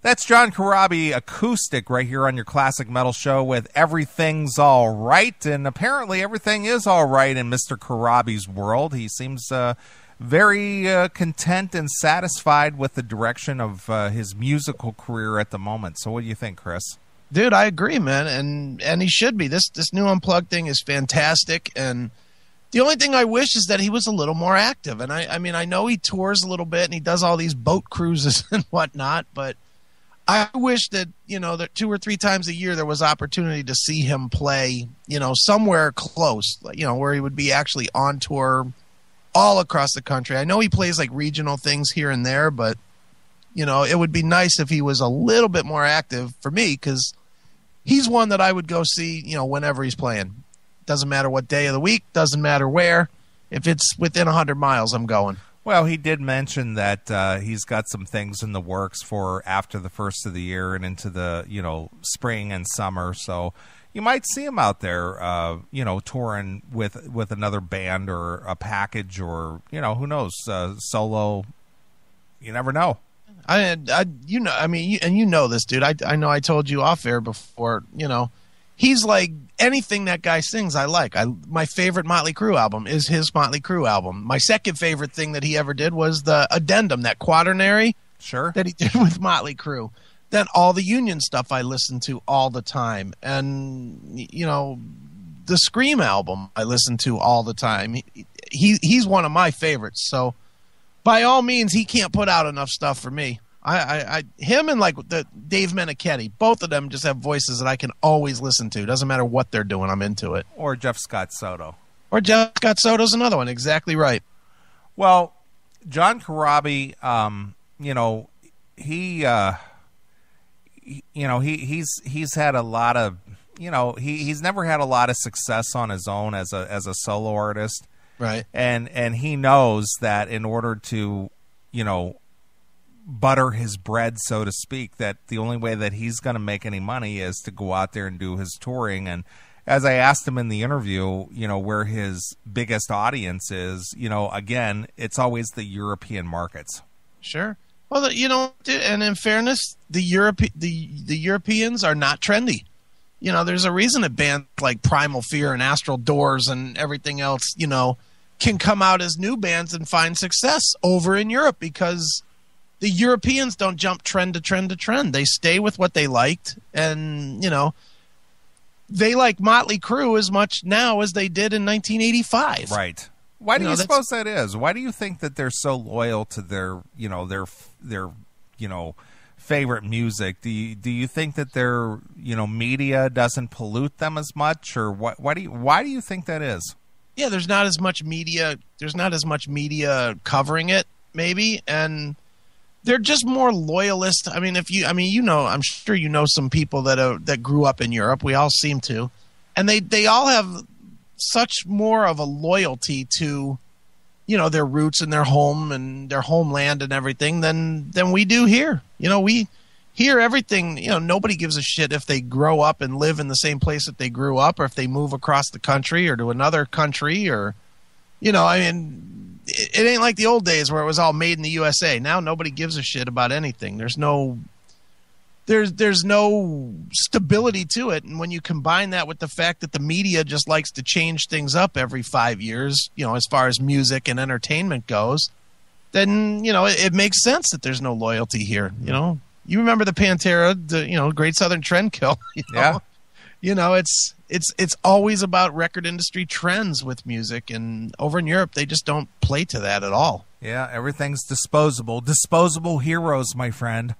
That's John Corabi acoustic right here on your Classic Metal Show with Everything's All Right. And apparently everything is all right in Mr. Corabi's world. He seems very content and satisfied with the direction of his musical career at the moment. So what do you think, Chris? Dude, I agree, man. And he should be. This new Unplugged thing is fantastic. And the only thing I wish is that he was a little more active. And I mean, I know he tours a little bit and he does all these boat cruises and whatnot, but I wish that, that 2 or 3 times a year there was opportunity to see him play, somewhere close, where he would be actually on tour all across the country. I know he plays like regional things here and there, but, it would be nice if he was a little bit more active for me, because he's one that I would go see, whenever he's playing. Doesn't matter what day of the week, doesn't matter where. If it's within 100 miles, I'm going. Well, he did mention that he's got some things in the works for after the first of the year and into the, spring and summer. So you might see him out there, touring with another band or a package or, who knows, solo. You never know. You know this, dude. I know I told you off air before, he's like anything that guy sings, I like. My favorite Motley Crue album is his Motley Crue album. My second favorite thing that he ever did was the addendum, that quaternary that he did with Motley Crue. Then all the Union stuff I listen to all the time. And, the Scream album I listen to all the time. He's one of my favorites. So by all means, he can't put out enough stuff for me. Him and like the Dave Meniketti, both of them just have voices that I can always listen to. Doesn't matter what they're doing, I'm into it. Or Jeff Scott Soto. Or Jeff Scott Soto's another one. Exactly right. Well, John Corabi, he's had a lot of, he's never had a lot of success on his own as a solo artist. Right. And he knows that in order to, butter his bread, so to speak, that the only way that he's going to make any money is to go out there and do his touring. And as I asked him in the interview, where his biggest audience is, again, it's always the European markets. Sure. Well, and in fairness, the Europeans are not trendy. There's a reason that bands like Primal Fear and Astral Doors and everything else, can come out as new bands and find success over in Europe, because the Europeans don't jump trend to trend to trend. They stay with what they liked, and, they like Motley Crue as much now as they did in 1985. Right. Why do you suppose that is? Why do you think that they're so loyal to their favorite music? Do you think that their, media doesn't pollute them as much, or why do you think that is? Yeah, there's not as much media covering it, maybe, and they're just more loyalist. I mean, I'm sure you know some people that grew up in Europe. We all seem to, and they all have such more of a loyalty to, their roots and their home and their homeland and everything than we do here. We hear everything. Nobody gives a shit if they grow up and live in the same place that they grew up, or if they move across the country or to another country, or, it ain't like the old days where it was all made in the USA. Now nobody gives a shit about anything. There's no stability to it. And when you combine that with the fact that the media just likes to change things up every 5 years, as far as music and entertainment goes, then, it makes sense that there's no loyalty here. You remember the Pantera, the, Great Southern Trendkill. Yeah. It's always about record industry trends with music, and over in Europe they just don't play to that at all. Yeah, everything's disposable heroes, my friend.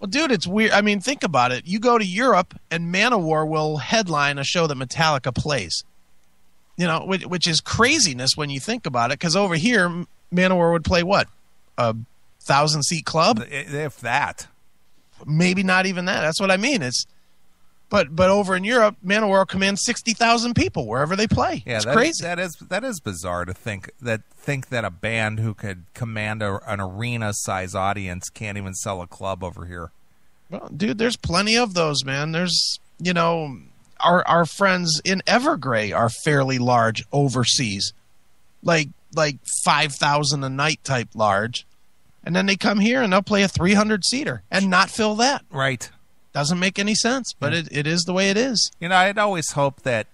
Well, dude, it's weird. I mean, think about it. You go to Europe and Manowar will headline a show that Metallica plays. Which is craziness when you think about it, because over here Manowar would play what, a 1,000-seat club, if that. Maybe not even that. That's what I mean. But over in Europe, Manowar commands 60,000 people wherever they play. Yeah, it's crazy. That is bizarre to think that a band who could command an arena-size audience can't even sell a club over here. Well, dude, there's plenty of those, man. There's, our friends in Evergrey are fairly large overseas, like 5,000 a night type large. And then they come here and they'll play a 300-seater and not fill that. Right. Doesn't make any sense, but it is the way it is. I'd always hoped that,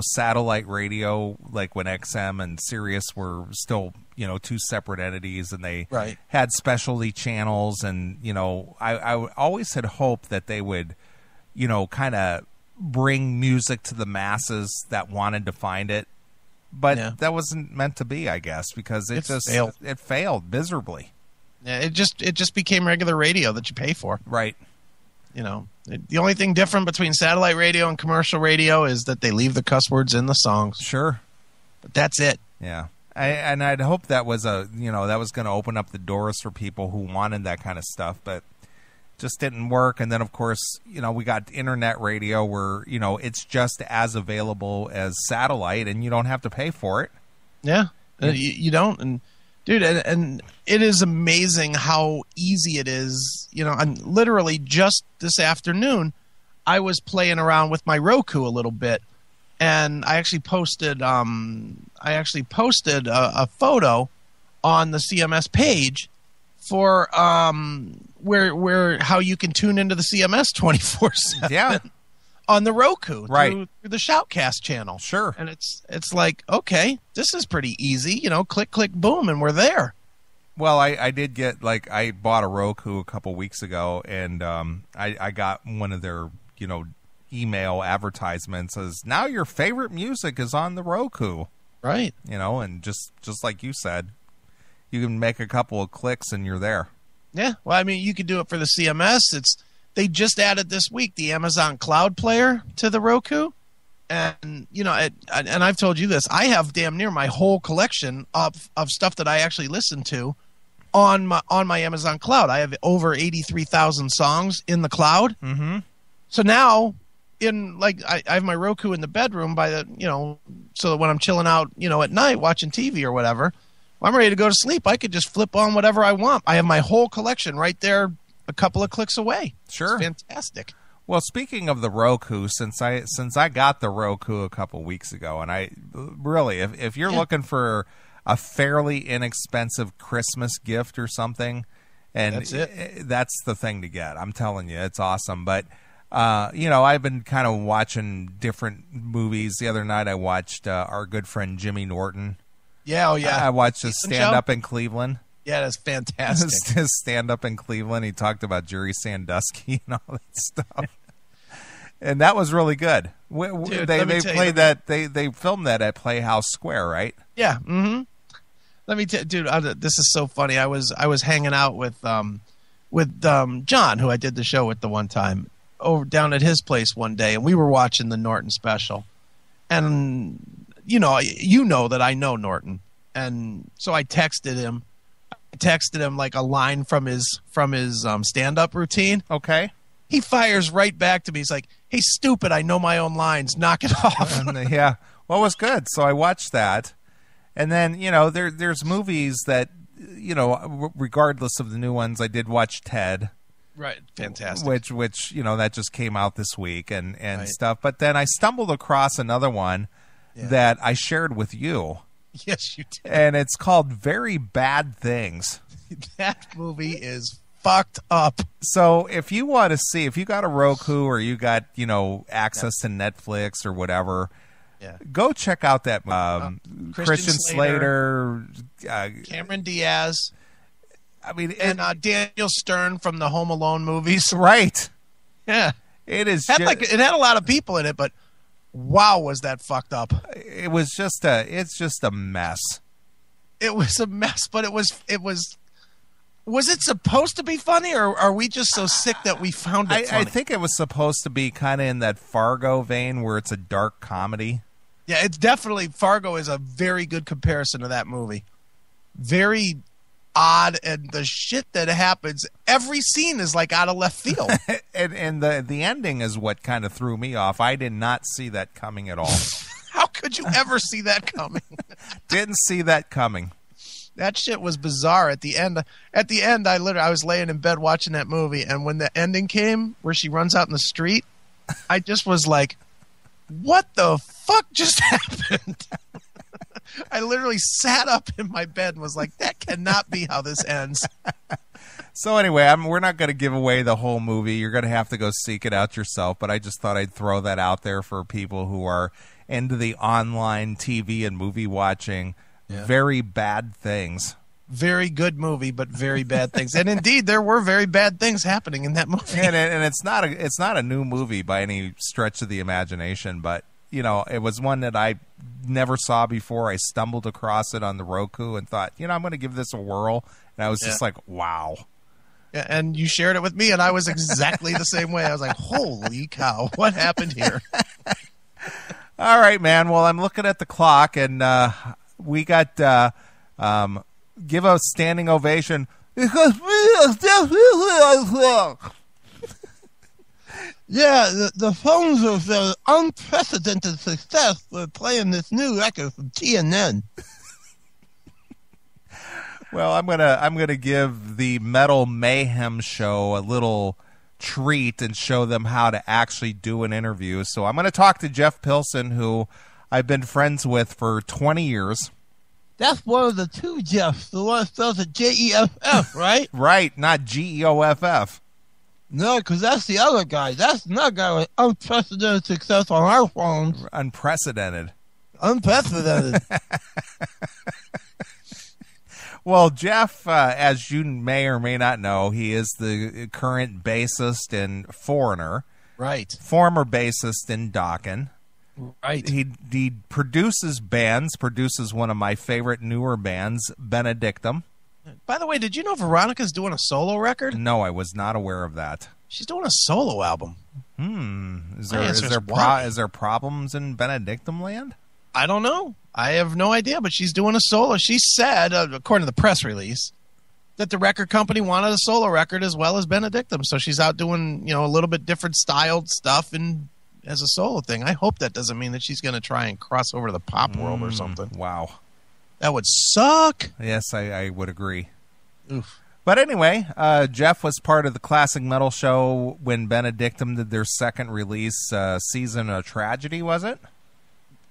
satellite radio, like when XM and Sirius were still, two separate entities and they had specialty channels. And, I always had hoped that they would, kind of bring music to the masses that wanted to find it. But that wasn't meant to be, I guess, because it failed miserably. Yeah, it just became regular radio that you pay for. Right. The only thing different between satellite radio and commercial radio is that they leave the cuss words in the songs. Sure. But that's it. Yeah. I'd hope that was that was going to open up the doors for people who wanted that kind of stuff, but just didn't work. And then, of course, we got internet radio where, it's just as available as satellite and you don't have to pay for it. Yeah. You don't. And dude, and it is amazing how easy it is. I'm literally just this afternoon, I was playing around with my Roku a little bit, and I actually posted a photo on the CMS page for where how you can tune into the CMS 24/7. Yeah. On the Roku, right, through the Shoutcast channel. Sure. And it's like, okay, this is pretty easy. Click, click, boom, and we're there. Well, I did get, I bought a Roku a couple weeks ago, and I got one of their, email advertisements as, now your favorite music is on the Roku. Right. And just like you said, you can make a couple of clicks and you're there. Yeah. Well, I mean, you could do it for the CMS. They just added this week the Amazon Cloud Player to the Roku. And, and I've told you this, I have damn near my whole collection of stuff that I actually listen to on my Amazon Cloud. I have over 83,000 songs in the cloud. Mm-hmm. So now, I have my Roku in the bedroom so that when I'm chilling out, at night watching TV or whatever, when I'm ready to go to sleep, I could just flip on whatever I want. I have my whole collection right there, a couple of clicks away. Sure. It's fantastic. Well, speaking of the Roku, since I got the Roku a couple weeks ago, and I really, if you're looking for a fairly inexpensive Christmas gift or something, and that's the thing to get. I'm telling you, it's awesome. But I've been kind of watching different movies. The other night I watched our good friend Jimmy Norton. Yeah, oh yeah. I watched his stand-up in Cleveland. Yeah, that's fantastic. His stand-up in Cleveland. He talked about Jerry Sandusky and all that stuff. And that was really good. Dude, they played that. They filmed that at Playhouse Square, right? Yeah. Mm-hmm. Let me tell you, dude. This is so funny. I was hanging out with John, who I did the show with the one time, over down at his place one day, and we were watching the Norton special. And you know that I know Norton, and so I texted him. Like a line from his stand-up routine. Okay. He fires right back to me. He's like, "Hey, stupid! I know my own lines. Knock it off." Yeah. Well, it was good. So I watched that, and then there's movies that regardless of the new ones, I did watch Ted. Right. Fantastic. Which that just came out this week and right. Stuff. But then I stumbled across another one that I shared with you. Yes, you did. And it's called Very Bad Things. That movie is fucked up. So if you want to see, if you got a Roku or you got, access to Netflix or whatever, go check out that Christian Slater, Cameron Diaz. I mean, and Daniel Stern from the Home Alone movies. Right. Yeah. It is. It had a lot of people in it, but wow, was that fucked up. It's just a mess. It was a mess, but it was it supposed to be funny, or are we just so sick that we found it funny? I think it was supposed to be kind of in that Fargo vein where it's a dark comedy. Yeah, it's definitely, Fargo is a very good comparison to that movie. Very odd, and the shit that happens, every scene is like out of left field. and the ending is what kind of threw me off. I did not see that coming at all. How could you ever see that coming? Didn't see that coming. That shit was bizarre at the end. I was laying in bed watching that movie, and when the ending came, where she runs out in the street, I just was like, what the fuck just happened? I literally sat up in my bed and was like, that cannot be how this ends. So anyway, we're not going to give away the whole movie. You're going to have to go seek it out yourself. But I just thought I'd throw that out there for people who are into the online TV and movie watching. Yeah. Very Bad Things. Very good movie, but very bad things. And indeed, there were very bad things happening in that movie. And it's not a new movie by any stretch of the imagination, but you know, it was one that I never saw before. I stumbled across it on the Roku and thought, you know, I'm going to give this a whirl. And I was just like, wow. Yeah, and you shared it with me, and I was exactly the same way. I was like, holy cow, what happened here? All right, man. Well, I'm looking at the clock, and we got give a standing ovation. Yeah, the phones of the unprecedented success for playing this new record from TNN. Well, I'm gonna give the Metal Mayhem show a little treat and show them how to actually do an interview. So I'm gonna talk to Jeff Pilson, who I've been friends with for 20 years. That's one of the two Jeffs, the one that spells it Jeff, right? Right, not Geoff. No, because that's the other guy. That's another guy with unprecedented success on our phones. Unprecedented. Well, Jeff, as you may or may not know, he is the current bassist in Foreigner. Right. Former bassist in Dokken. Right. He produces bands, produces one of my favorite newer bands, Benedictum. By the way, did you know Veronica's doing a solo record? No, I was not aware of that. She's doing a solo album. Is there problems in Benedictum land? I don't know. I have no idea, but she's doing a solo. She said, according to the press release, that the record company wanted a solo record as well as Benedictum. So she's out doing, you know, a little bit different styled stuff and as a solo thing. I hope that doesn't mean that she's going to try and cross over to the pop world or something. Wow. That would suck. Yes, I would agree. Oof. But anyway, Jeff was part of the Classic Metal Show when Benedictum did their second release, Season of Tragedy, was it?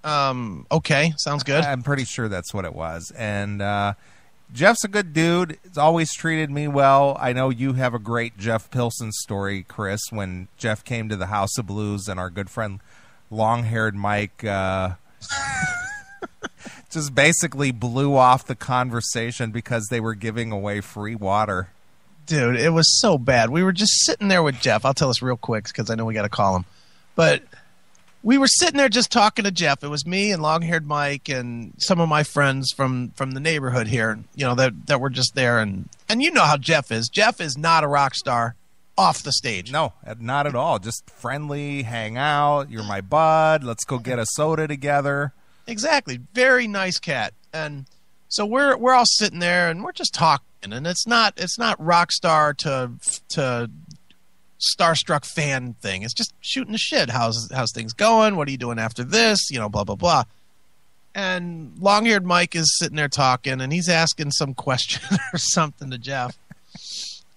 Okay, sounds good. I'm pretty sure that's what it was. And Jeff's a good dude. He's always treated me well. I know you have a great Jeff Pilson story, Chris, when Jeff came to the House of Blues and our good friend long-haired Mike just basically blew off the conversation because they were giving away free water. Dude, it was so bad. We were just sitting there with Jeff. I'll tell this real quick because I know we got to call him. But we were sitting there just talking to Jeff. It was me and long-haired Mike and some of my friends from the neighborhood here, you know, that were just there. And you know how Jeff is. Jeff is not a rock star off the stage. No, not at all. Just friendly, hang out. You're my bud. Let's go get a soda together. Exactly. Very nice cat. And so we're all sitting there and we're just talking. And it's not rock star to starstruck fan thing. It's just shooting the shit. How's things going? What are you doing after this? You know, blah, blah, blah. And long-haired Mike is sitting there talking, and he's asking some question or something to Jeff.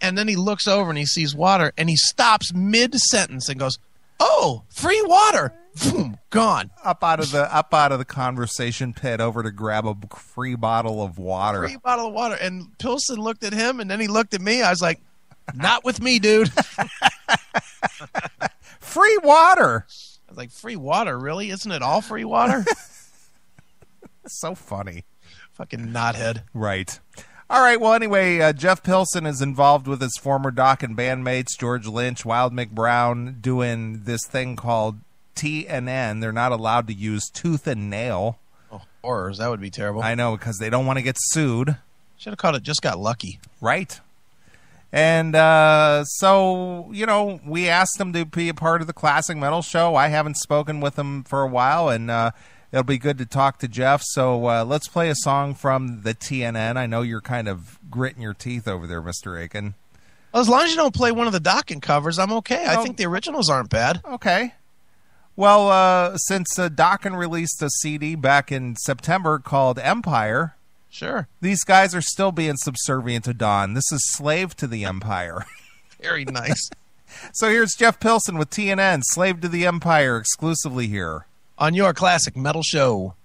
And then he looks over and he sees water, and he stops mid-sentence and goes, "Oh, free water!" Boom, gone. Up out of the conversation pit over to grab a free bottle of water. Free bottle of water. And Pilson looked at him, and then he looked at me. I was like, "Not with me, dude." Free water. I was like, free water? Really? Isn't it all free water? So funny. Fucking knothead. Right. All right. Well, anyway, Jeff Pilson is involved with his former Dokken bandmates, George Lynch, Wild McBrown, doing this thing called TNN. They're not allowed to use tooth and nail. Oh, horrors. That would be terrible. I know, because they don't want to get sued. Should have called it Just Got Lucky. Right. And so, you know, we asked him to be a part of the Classic Metal Show. I haven't spoken with him for a while, and it'll be good to talk to Jeff. So let's play a song from the TNN. I know you're kind of gritting your teeth over there, Mr. Akin. Well, as long as you don't play one of the Dokken covers, I'm okay. I think the originals aren't bad. Okay. Well, since Dokken released a CD back in September called Empire... Sure. These guys are still being subservient to Dawn. This is Slave to the Empire. Very nice. So here's Jeff Pilson with TNN, Slave to the Empire, exclusively here on your Classic Metal Show.